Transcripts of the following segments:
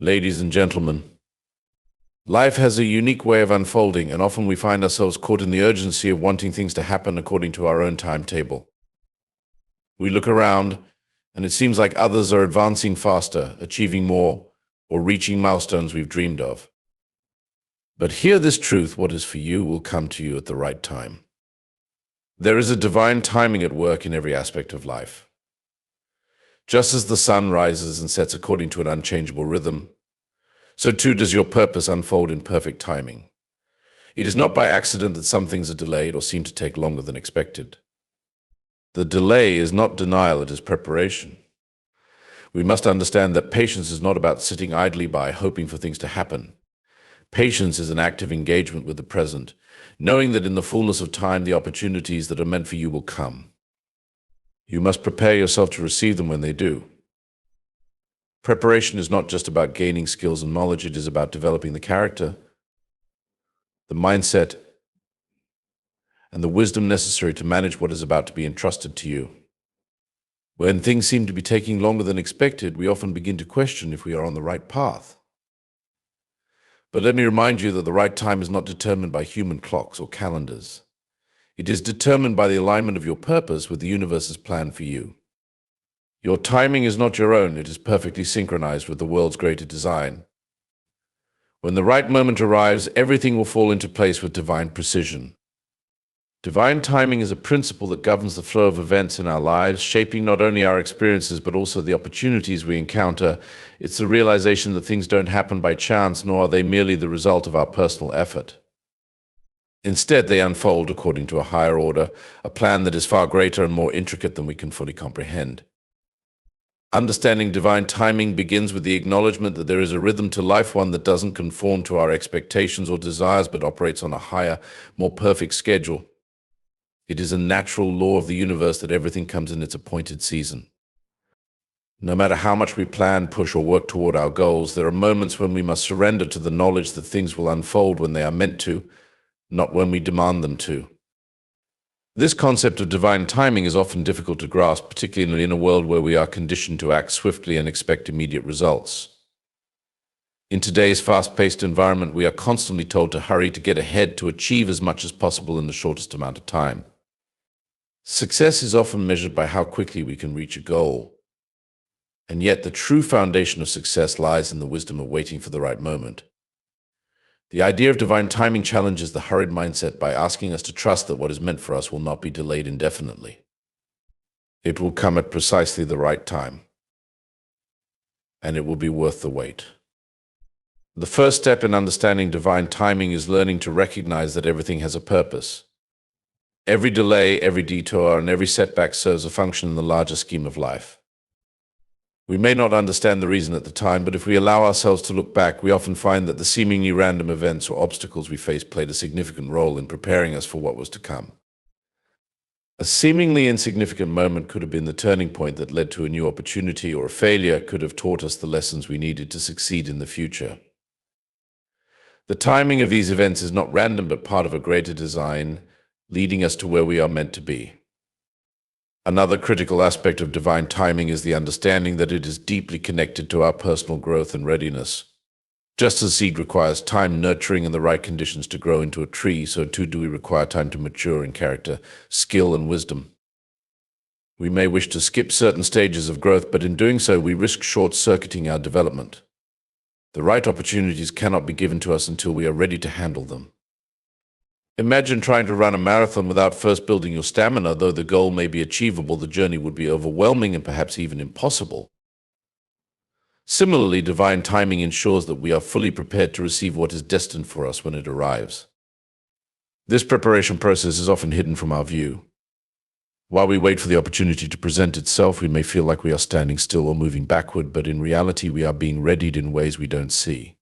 Ladies and gentlemen, life has a unique way of unfolding, and often we find ourselves caught in the urgency of wanting things to happen according to our own timetable. We look around, and it seems like others are advancing faster, achieving more, or reaching milestones we've dreamed of. But hear this truth: what is for you will come to you at the right time. There is a divine timing at work in every aspect of life. Just as the sun rises and sets according to an unchangeable rhythm, so too does your purpose unfold in perfect timing. It is not by accident that some things are delayed or seem to take longer than expected. The delay is not denial, it is preparation. We must understand that patience is not about sitting idly by, hoping for things to happen. Patience is an active engagement with the present, knowing that in the fullness of time, the opportunities that are meant for you will come. You must prepare yourself to receive them when they do. Preparation is not just about gaining skills and knowledge, it is about developing the character, the mindset, and the wisdom necessary to manage what is about to be entrusted to you. When things seem to be taking longer than expected, we often begin to question if we are on the right path. But let me remind you that the right time is not determined by human clocks or calendars. It is determined by the alignment of your purpose with the universe's plan for you. Your timing is not your own, it is perfectly synchronized with the world's greater design. When the right moment arrives, everything will fall into place with divine precision. Divine timing is a principle that governs the flow of events in our lives, shaping not only our experiences but also the opportunities we encounter. It's the realization that things don't happen by chance, nor are they merely the result of our personal effort. Instead, they unfold according to a higher order, a plan that is far greater and more intricate than we can fully comprehend. Understanding divine timing begins with the acknowledgement that there is a rhythm to life, one that doesn't conform to our expectations or desires, but operates on a higher, more perfect schedule. It is a natural law of the universe that everything comes in its appointed season. No matter how much we plan, push, or work toward our goals, there are moments when we must surrender to the knowledge that things will unfold when they are meant to, not when we demand them to. This concept of divine timing is often difficult to grasp, particularly in a world where we are conditioned to act swiftly and expect immediate results. In today's fast-paced environment, we are constantly told to hurry, to get ahead, to achieve as much as possible in the shortest amount of time. Success is often measured by how quickly we can reach a goal. And yet the true foundation of success lies in the wisdom of waiting for the right moment. The idea of divine timing challenges the hurried mindset by asking us to trust that what is meant for us will not be delayed indefinitely. It will come at precisely the right time, and it will be worth the wait. The first step in understanding divine timing is learning to recognize that everything has a purpose. Every delay, every detour, and every setback serves a function in the larger scheme of life. We may not understand the reason at the time, but if we allow ourselves to look back, we often find that the seemingly random events or obstacles we faced played a significant role in preparing us for what was to come. A seemingly insignificant moment could have been the turning point that led to a new opportunity, or a failure could have taught us the lessons we needed to succeed in the future. The timing of these events is not random, but part of a greater design, leading us to where we are meant to be. Another critical aspect of divine timing is the understanding that it is deeply connected to our personal growth and readiness. Just as seed requires time, nurturing, and the right conditions to grow into a tree, so too do we require time to mature in character, skill, and wisdom. We may wish to skip certain stages of growth, but in doing so, we risk short-circuiting our development. The right opportunities cannot be given to us until we are ready to handle them. Imagine trying to run a marathon without first building your stamina. Though the goal may be achievable, the journey would be overwhelming and perhaps even impossible. Similarly, divine timing ensures that we are fully prepared to receive what is destined for us when it arrives. This preparation process is often hidden from our view. While we wait for the opportunity to present itself, we may feel like we are standing still or moving backward, but in reality, we are being readied in ways we don't see.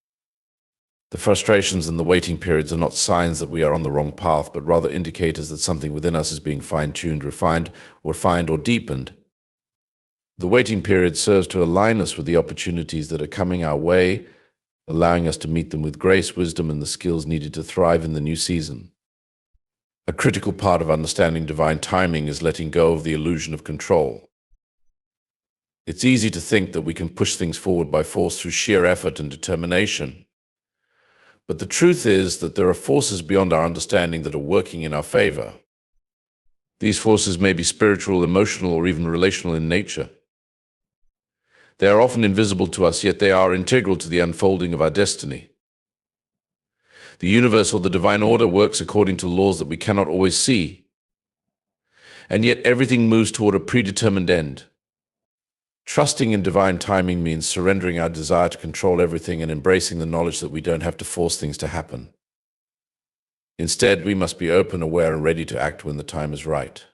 The frustrations and the waiting periods are not signs that we are on the wrong path, but rather indicators that something within us is being fine-tuned, refined, or deepened. The waiting period serves to align us with the opportunities that are coming our way, allowing us to meet them with grace, wisdom, and the skills needed to thrive in the new season. A critical part of understanding divine timing is letting go of the illusion of control. It's easy to think that we can push things forward by force through sheer effort and determination. But the truth is that there are forces beyond our understanding that are working in our favor. These forces may be spiritual, emotional, or even relational in nature. They are often invisible to us, yet they are integral to the unfolding of our destiny. The universe or the divine order works according to laws that we cannot always see, and yet everything moves toward a predetermined end. Trusting in divine timing means surrendering our desire to control everything and embracing the knowledge that we don't have to force things to happen. Instead, we must be open, aware, and ready to act when the time is right.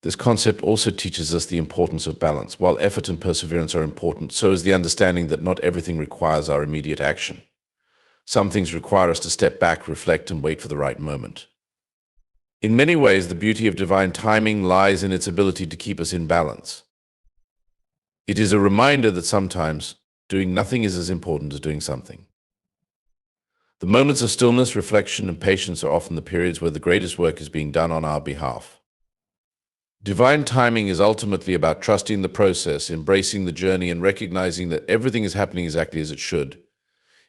This concept also teaches us the importance of balance. While effort and perseverance are important, so is the understanding that not everything requires our immediate action. Some things require us to step back, reflect, and wait for the right moment. In many ways, the beauty of divine timing lies in its ability to keep us in balance. It is a reminder that sometimes doing nothing is as important as doing something. The moments of stillness, reflection, and patience are often the periods where the greatest work is being done on our behalf. Divine timing is ultimately about trusting the process, embracing the journey, and recognizing that everything is happening exactly as it should.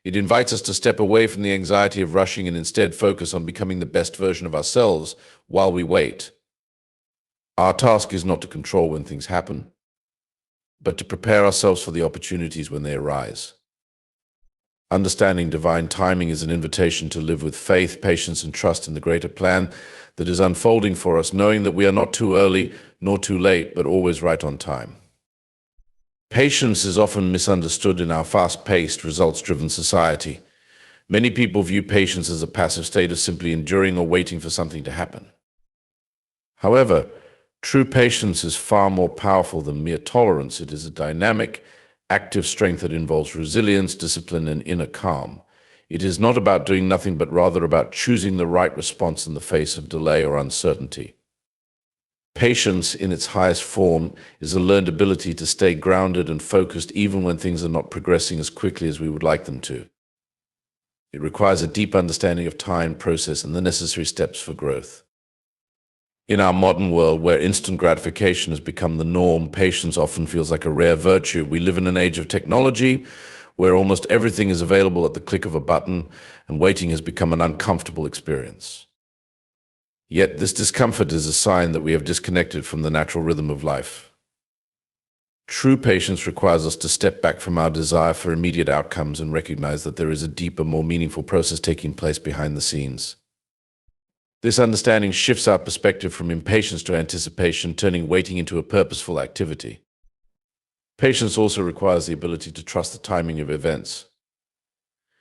It invites us to step away from the anxiety of rushing and instead focus on becoming the best version of ourselves while we wait. Our task is not to control when things happen, but to prepare ourselves for the opportunities when they arise. Understanding divine timing is an invitation to live with faith, patience, and trust in the greater plan that is unfolding for us, knowing that we are not too early nor too late, but always right on time. Patience is often misunderstood in our fast-paced, results-driven society. Many people view patience as a passive state of simply enduring or waiting for something to happen. However, true patience is far more powerful than mere tolerance. It is a dynamic, active strength that involves resilience, discipline, and inner calm. It is not about doing nothing, but rather about choosing the right response in the face of delay or uncertainty. Patience, in its highest form, is a learned ability to stay grounded and focused even when things are not progressing as quickly as we would like them to. It requires a deep understanding of time, process, and the necessary steps for growth. In our modern world, where instant gratification has become the norm, patience often feels like a rare virtue. We live in an age of technology where almost everything is available at the click of a button, and waiting has become an uncomfortable experience. Yet this discomfort is a sign that we have disconnected from the natural rhythm of life. True patience requires us to step back from our desire for immediate outcomes and recognize that there is a deeper, more meaningful process taking place behind the scenes. This understanding shifts our perspective from impatience to anticipation, turning waiting into a purposeful activity. Patience also requires the ability to trust the timing of events.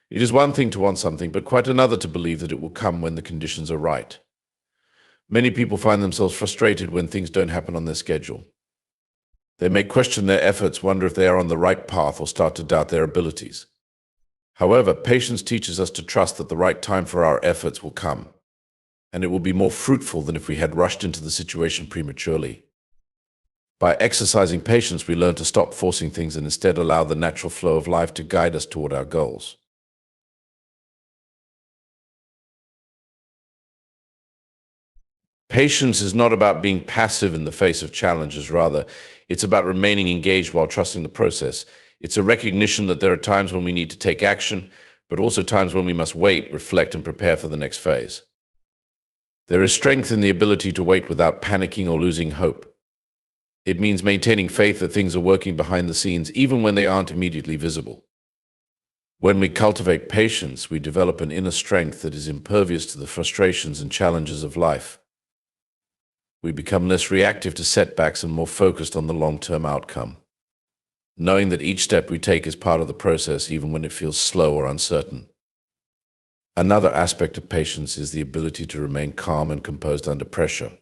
It is one thing to want something, but quite another to believe that it will come when the conditions are right. Many people find themselves frustrated when things don't happen on their schedule. They may question their efforts, wonder if they are on the right path, or start to doubt their abilities. However, patience teaches us to trust that the right time for our efforts will come, and it will be more fruitful than if we had rushed into the situation prematurely. By exercising patience, we learn to stop forcing things and instead allow the natural flow of life to guide us toward our goals. Patience is not about being passive in the face of challenges. Rather, it's about remaining engaged while trusting the process. It's a recognition that there are times when we need to take action, but also times when we must wait, reflect, and prepare for the next phase. There is strength in the ability to wait without panicking or losing hope. It means maintaining faith that things are working behind the scenes, even when they aren't immediately visible. When we cultivate patience, we develop an inner strength that is impervious to the frustrations and challenges of life. We become less reactive to setbacks and more focused on the long-term outcome, knowing that each step we take is part of the process, even when it feels slow or uncertain. Another aspect of patience is the ability to remain calm and composed under pressure.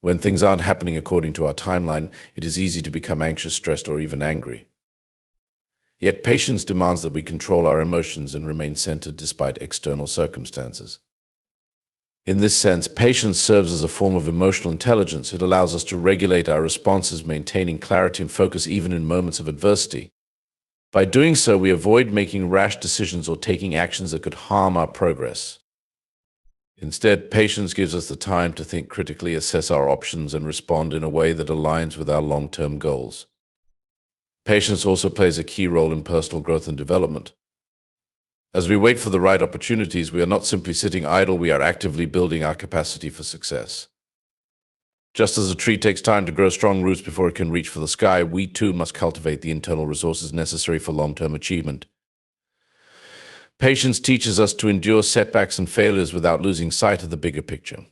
When things aren't happening according to our timeline, it is easy to become anxious, stressed, or even angry. Yet patience demands that we control our emotions and remain centered despite external circumstances. In this sense, patience serves as a form of emotional intelligence. It allows us to regulate our responses, maintaining clarity and focus even in moments of adversity. By doing so, we avoid making rash decisions or taking actions that could harm our progress. Instead, patience gives us the time to think critically, assess our options, and respond in a way that aligns with our long-term goals. Patience also plays a key role in personal growth and development. As we wait for the right opportunities, we are not simply sitting idle, we are actively building our capacity for success. Just as a tree takes time to grow strong roots before it can reach for the sky, we too must cultivate the internal resources necessary for long-term achievement. Patience teaches us to endure setbacks and failures without losing sight of the bigger picture.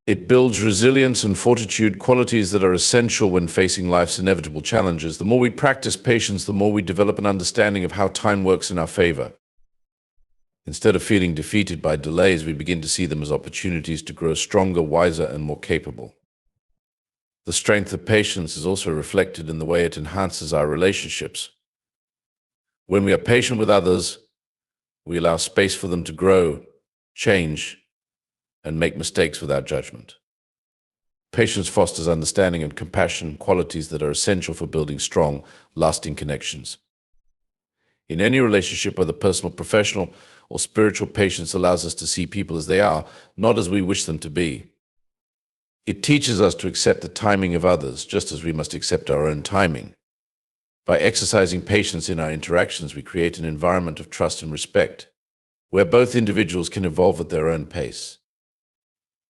It builds resilience and fortitude, qualities that are essential when facing life's inevitable challenges. The more we practice patience, the more we develop an understanding of how time works in our favor. Instead of feeling defeated by delays, we begin to see them as opportunities to grow stronger, wiser, and more capable. The strength of patience is also reflected in the way it enhances our relationships. When we are patient with others, we allow space for them to grow, change, and make mistakes without judgment. Patience fosters understanding and compassion, qualities that are essential for building strong, lasting connections. In any relationship, whether personal, professional, or spiritual, patience allows us to see people as they are, not as we wish them to be. It teaches us to accept the timing of others, just as we must accept our own timing. By exercising patience in our interactions, we create an environment of trust and respect, where both individuals can evolve at their own pace.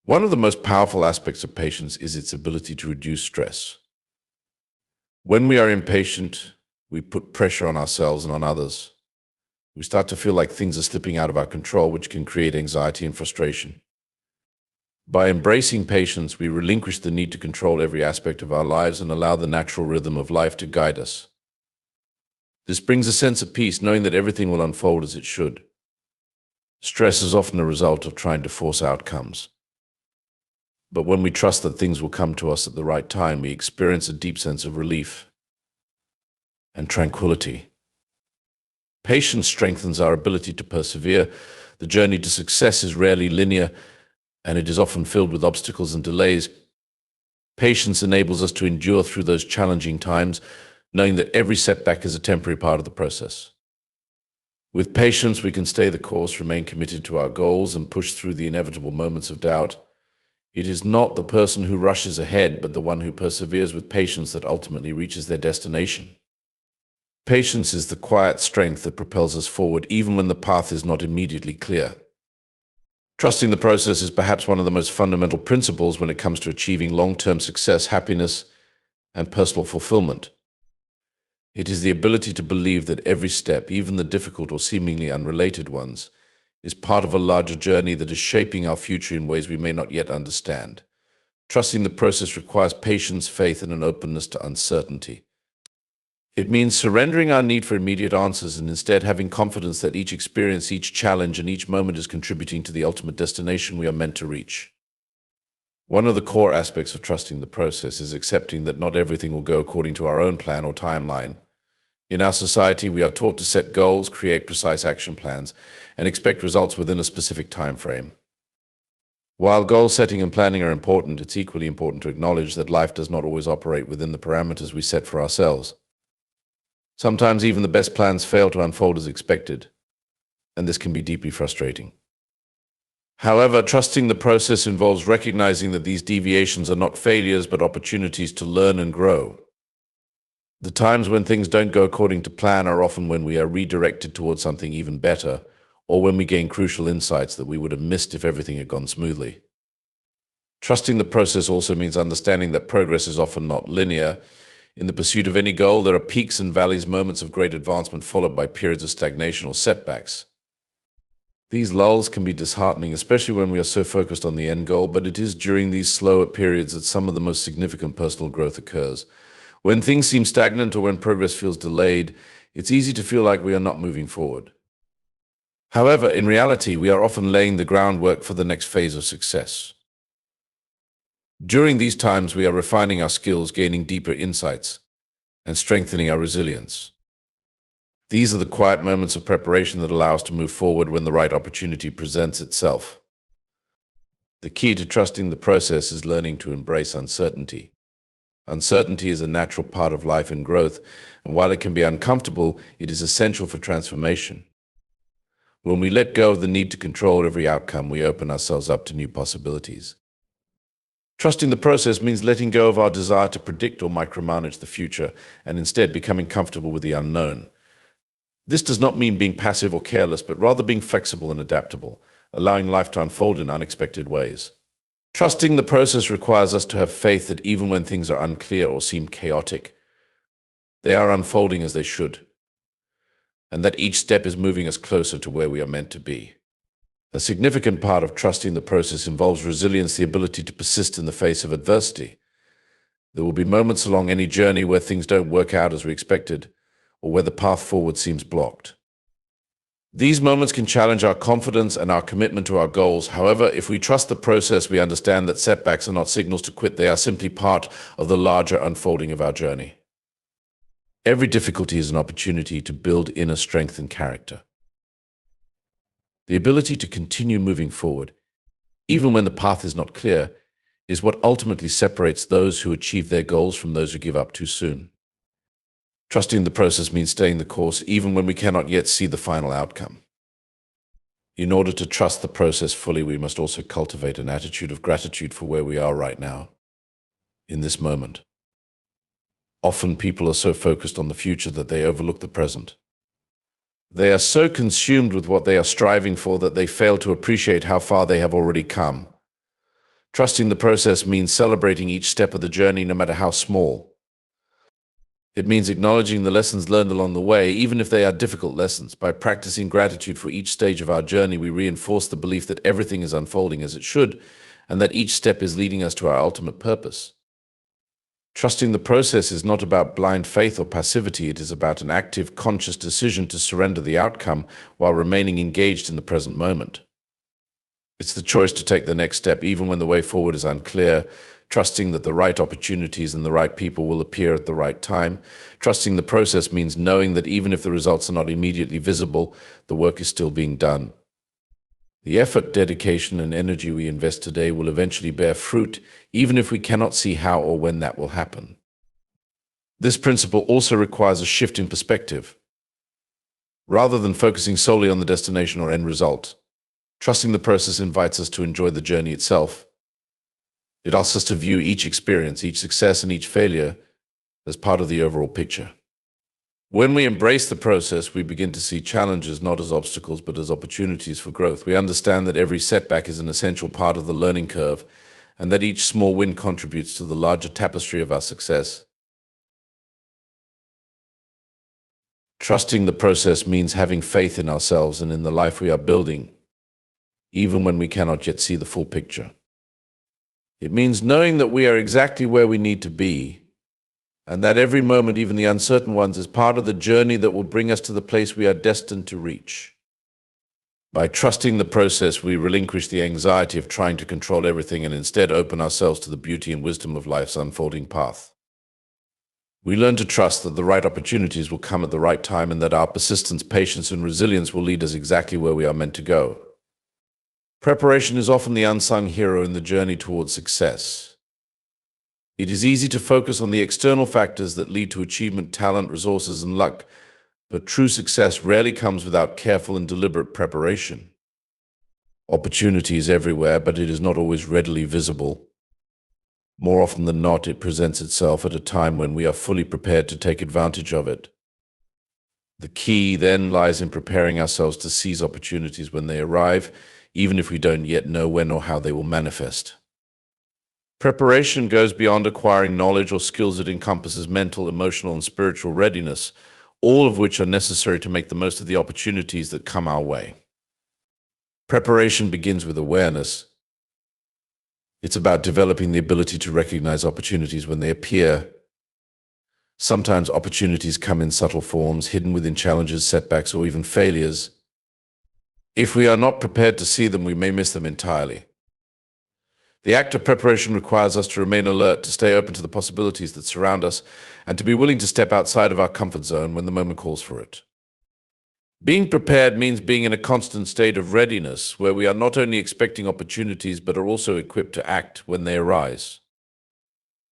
One of the most powerful aspects of patience is its ability to reduce stress. When we are impatient, we put pressure on ourselves and on others. We start to feel like things are slipping out of our control, which can create anxiety and frustration. By embracing patience, we relinquish the need to control every aspect of our lives and allow the natural rhythm of life to guide us. This brings a sense of peace, knowing that everything will unfold as it should. Stress is often a result of trying to force outcomes. But when we trust that things will come to us at the right time, we experience a deep sense of relief and tranquility. Patience strengthens our ability to persevere. The journey to success is rarely linear, and it is often filled with obstacles and delays. Patience enables us to endure through those challenging times, knowing that every setback is a temporary part of the process. With patience, we can stay the course, remain committed to our goals, and push through the inevitable moments of doubt. It is not the person who rushes ahead, but the one who perseveres with patience that ultimately reaches their destination. Patience is the quiet strength that propels us forward, even when the path is not immediately clear. Trusting the process is perhaps one of the most fundamental principles when it comes to achieving long-term success, happiness, and personal fulfillment. It is the ability to believe that every step, even the difficult or seemingly unrelated ones, is part of a larger journey that is shaping our future in ways we may not yet understand. Trusting the process requires patience, faith, and an openness to uncertainty. It means surrendering our need for immediate answers and instead having confidence that each experience, each challenge, and each moment is contributing to the ultimate destination we are meant to reach. One of the core aspects of trusting the process is accepting that not everything will go according to our own plan or timeline. In our society, we are taught to set goals, create precise action plans, and expect results within a specific time frame. While goal setting and planning are important, it's equally important to acknowledge that life does not always operate within the parameters we set for ourselves. Sometimes even the best plans fail to unfold as expected, and this can be deeply frustrating. However, trusting the process involves recognizing that these deviations are not failures but opportunities to learn and grow. The times when things don't go according to plan are often when we are redirected towards something even better, or when we gain crucial insights that we would have missed if everything had gone smoothly. Trusting the process also means understanding that progress is often not linear. In the pursuit of any goal, there are peaks and valleys, moments of great advancement followed by periods of stagnation or setbacks. These lulls can be disheartening, especially when we are so focused on the end goal, but it is during these slower periods that some of the most significant personal growth occurs. When things seem stagnant or when progress feels delayed, it's easy to feel like we are not moving forward. However, in reality, we are often laying the groundwork for the next phase of success. During these times, we are refining our skills, gaining deeper insights, and strengthening our resilience. These are the quiet moments of preparation that allow us to move forward when the right opportunity presents itself. The key to trusting the process is learning to embrace uncertainty. Uncertainty is a natural part of life and growth, and while it can be uncomfortable, it is essential for transformation. When we let go of the need to control every outcome, we open ourselves up to new possibilities. Trusting the process means letting go of our desire to predict or micromanage the future and instead becoming comfortable with the unknown. This does not mean being passive or careless, but rather being flexible and adaptable, allowing life to unfold in unexpected ways. Trusting the process requires us to have faith that even when things are unclear or seem chaotic, they are unfolding as they should, and that each step is moving us closer to where we are meant to be. A significant part of trusting the process involves resilience, the ability to persist in the face of adversity. There will be moments along any journey where things don't work out as we expected, or where the path forward seems blocked. These moments can challenge our confidence and our commitment to our goals. However, if we trust the process, we understand that setbacks are not signals to quit. They are simply part of the larger unfolding of our journey. Every difficulty is an opportunity to build inner strength and character. The ability to continue moving forward, even when the path is not clear, is what ultimately separates those who achieve their goals from those who give up too soon. Trusting the process means staying the course even when we cannot yet see the final outcome. In order to trust the process fully, we must also cultivate an attitude of gratitude for where we are right now, in this moment. Often people are so focused on the future that they overlook the present. They are so consumed with what they are striving for that they fail to appreciate how far they have already come. Trusting the process means celebrating each step of the journey, no matter how small. It means acknowledging the lessons learned along the way, even if they are difficult lessons. By practicing gratitude for each stage of our journey, we reinforce the belief that everything is unfolding as it should, and that each step is leading us to our ultimate purpose. Trusting the process is not about blind faith or passivity. It is about an active, conscious decision to surrender the outcome while remaining engaged in the present moment. It's the choice to take the next step even when the way forward is unclear, trusting that the right opportunities and the right people will appear at the right time. Trusting the process means knowing that even if the results are not immediately visible, the work is still being done. The effort, dedication, and energy we invest today will eventually bear fruit, even if we cannot see how or when that will happen. This principle also requires a shift in perspective. Rather than focusing solely on the destination or end result, trusting the process invites us to enjoy the journey itself. It asks us to view each experience, each success, and each failure as part of the overall picture. When we embrace the process, we begin to see challenges not as obstacles, but as opportunities for growth. We understand that every setback is an essential part of the learning curve, and that each small win contributes to the larger tapestry of our success. Trusting the process means having faith in ourselves and in the life we are building, even when we cannot yet see the full picture. It means knowing that we are exactly where we need to be, and that every moment, even the uncertain ones, is part of the journey that will bring us to the place we are destined to reach. By trusting the process, we relinquish the anxiety of trying to control everything and instead open ourselves to the beauty and wisdom of life's unfolding path. We learn to trust that the right opportunities will come at the right time and that our persistence, patience, and resilience will lead us exactly where we are meant to go. Preparation is often the unsung hero in the journey towards success. It is easy to focus on the external factors that lead to achievement, talent, resources, and luck, but true success rarely comes without careful and deliberate preparation. Opportunity is everywhere, but it is not always readily visible. More often than not, it presents itself at a time when we are fully prepared to take advantage of it. The key then lies in preparing ourselves to seize opportunities when they arrive, even if we don't yet know when or how they will manifest. Preparation goes beyond acquiring knowledge or skills. It encompasses mental, emotional, and spiritual readiness, all of which are necessary to make the most of the opportunities that come our way. Preparation begins with awareness. It's about developing the ability to recognize opportunities when they appear. Sometimes opportunities come in subtle forms, hidden within challenges, setbacks, or even failures. If we are not prepared to see them, we may miss them entirely. The act of preparation requires us to remain alert, to stay open to the possibilities that surround us, and to be willing to step outside of our comfort zone when the moment calls for it. Being prepared means being in a constant state of readiness, where we are not only expecting opportunities, but are also equipped to act when they arise.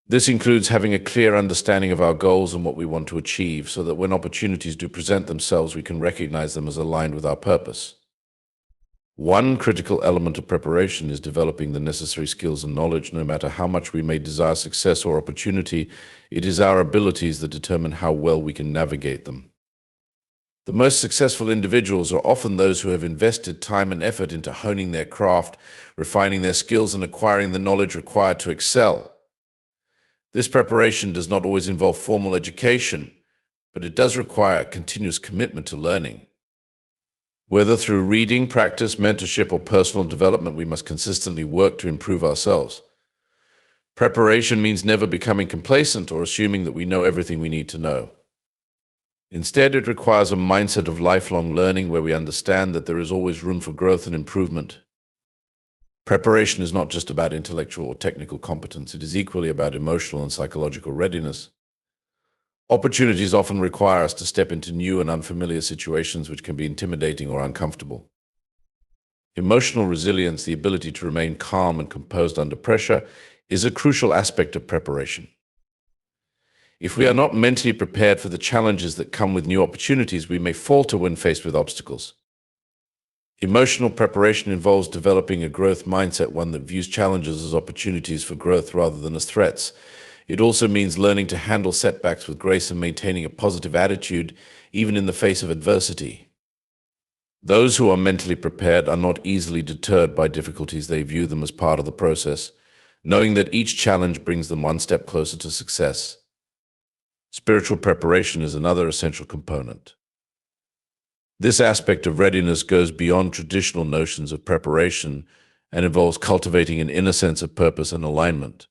This includes having a clear understanding of our goals and what we want to achieve, so that when opportunities do present themselves, we can recognize them as aligned with our purpose. One critical element of preparation is developing the necessary skills and knowledge. No matter how much we may desire success or opportunity, it is our abilities that determine how well we can navigate them. The most successful individuals are often those who have invested time and effort into honing their craft, refining their skills, and acquiring the knowledge required to excel. This preparation does not always involve formal education, but it does require a continuous commitment to learning. Whether through reading, practice, mentorship, or personal development, we must consistently work to improve ourselves. Preparation means never becoming complacent or assuming that we know everything we need to know. Instead, it requires a mindset of lifelong learning where we understand that there is always room for growth and improvement. Preparation is not just about intellectual or technical competence, it is equally about emotional and psychological readiness. Opportunities often require us to step into new and unfamiliar situations which can be intimidating or uncomfortable. Emotional resilience, the ability to remain calm and composed under pressure, is a crucial aspect of preparation. If we are not mentally prepared for the challenges that come with new opportunities, we may falter when faced with obstacles. Emotional preparation involves developing a growth mindset, one that views challenges as opportunities for growth rather than as threats. It also means learning to handle setbacks with grace and maintaining a positive attitude, even in the face of adversity. Those who are mentally prepared are not easily deterred by difficulties. They view them as part of the process, knowing that each challenge brings them one step closer to success. Spiritual preparation is another essential component. This aspect of readiness goes beyond traditional notions of preparation and involves cultivating an inner sense of purpose and alignment.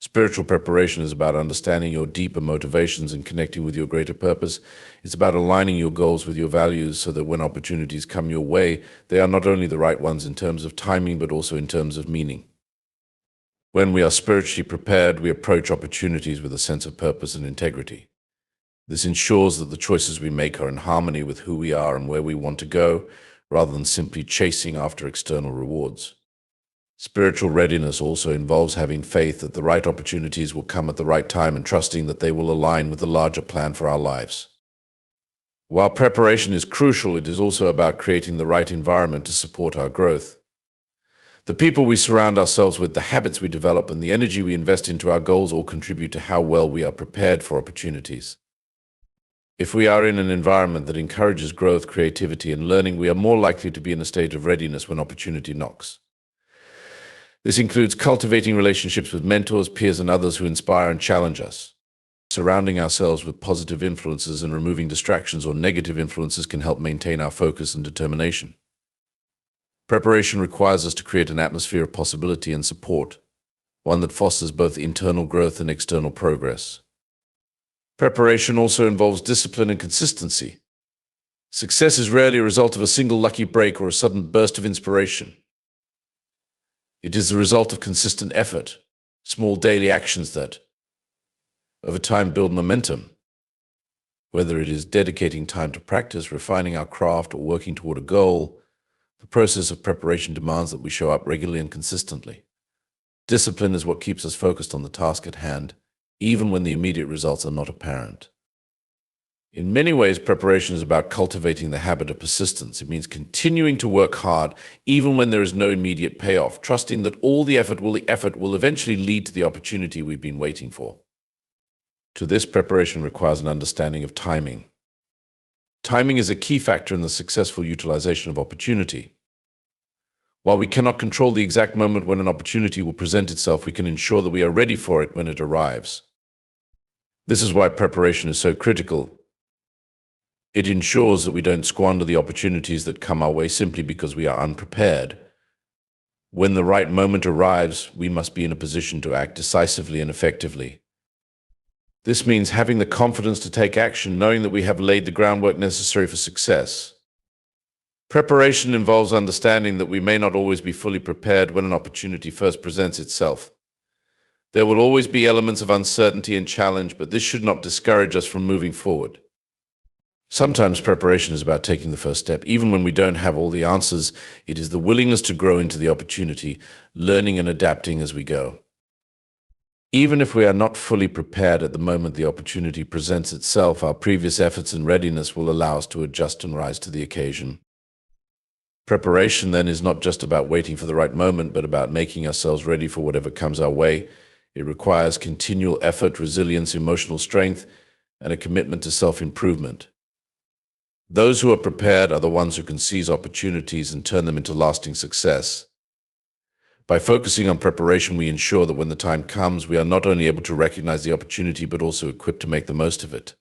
Spiritual preparation is about understanding your deeper motivations and connecting with your greater purpose. It's about aligning your goals with your values so that when opportunities come your way, they are not only the right ones in terms of timing, but also in terms of meaning. When we are spiritually prepared, we approach opportunities with a sense of purpose and integrity. This ensures that the choices we make are in harmony with who we are and where we want to go, rather than simply chasing after external rewards. Spiritual readiness also involves having faith that the right opportunities will come at the right time and trusting that they will align with the larger plan for our lives. While preparation is crucial, it is also about creating the right environment to support our growth. The people we surround ourselves with, the habits we develop, and the energy we invest into our goals all contribute to how well we are prepared for opportunities. If we are in an environment that encourages growth, creativity, and learning, we are more likely to be in a state of readiness when opportunity knocks. This includes cultivating relationships with mentors, peers, and others who inspire and challenge us. Surrounding ourselves with positive influences and removing distractions or negative influences can help maintain our focus and determination. Preparation requires us to create an atmosphere of possibility and support, one that fosters both internal growth and external progress. Preparation also involves discipline and consistency. Success is rarely a result of a single lucky break or a sudden burst of inspiration. It is the result of consistent effort, small daily actions that, over time, build momentum. Whether it is dedicating time to practice, refining our craft, or working toward a goal, the process of preparation demands that we show up regularly and consistently. Discipline is what keeps us focused on the task at hand, even when the immediate results are not apparent. In many ways, preparation is about cultivating the habit of persistence. It means continuing to work hard, even when there is no immediate payoff, trusting that all the effort will eventually lead to the opportunity we've been waiting for. To this, preparation requires an understanding of timing. Timing is a key factor in the successful utilization of opportunity. While we cannot control the exact moment when an opportunity will present itself, we can ensure that we are ready for it when it arrives. This is why preparation is so critical. It ensures that we don't squander the opportunities that come our way simply because we are unprepared. When the right moment arrives, we must be in a position to act decisively and effectively. This means having the confidence to take action, knowing that we have laid the groundwork necessary for success. Preparation involves understanding that we may not always be fully prepared when an opportunity first presents itself. There will always be elements of uncertainty and challenge, but this should not discourage us from moving forward. Sometimes preparation is about taking the first step. Even when we don't have all the answers, it is the willingness to grow into the opportunity, learning and adapting as we go. Even if we are not fully prepared at the moment the opportunity presents itself, our previous efforts and readiness will allow us to adjust and rise to the occasion. Preparation then is not just about waiting for the right moment, but about making ourselves ready for whatever comes our way. It requires continual effort, resilience, emotional strength, and a commitment to self-improvement. Those who are prepared are the ones who can seize opportunities and turn them into lasting success. By focusing on preparation, we ensure that when the time comes, we are not only able to recognize the opportunity, but also equipped to make the most of it.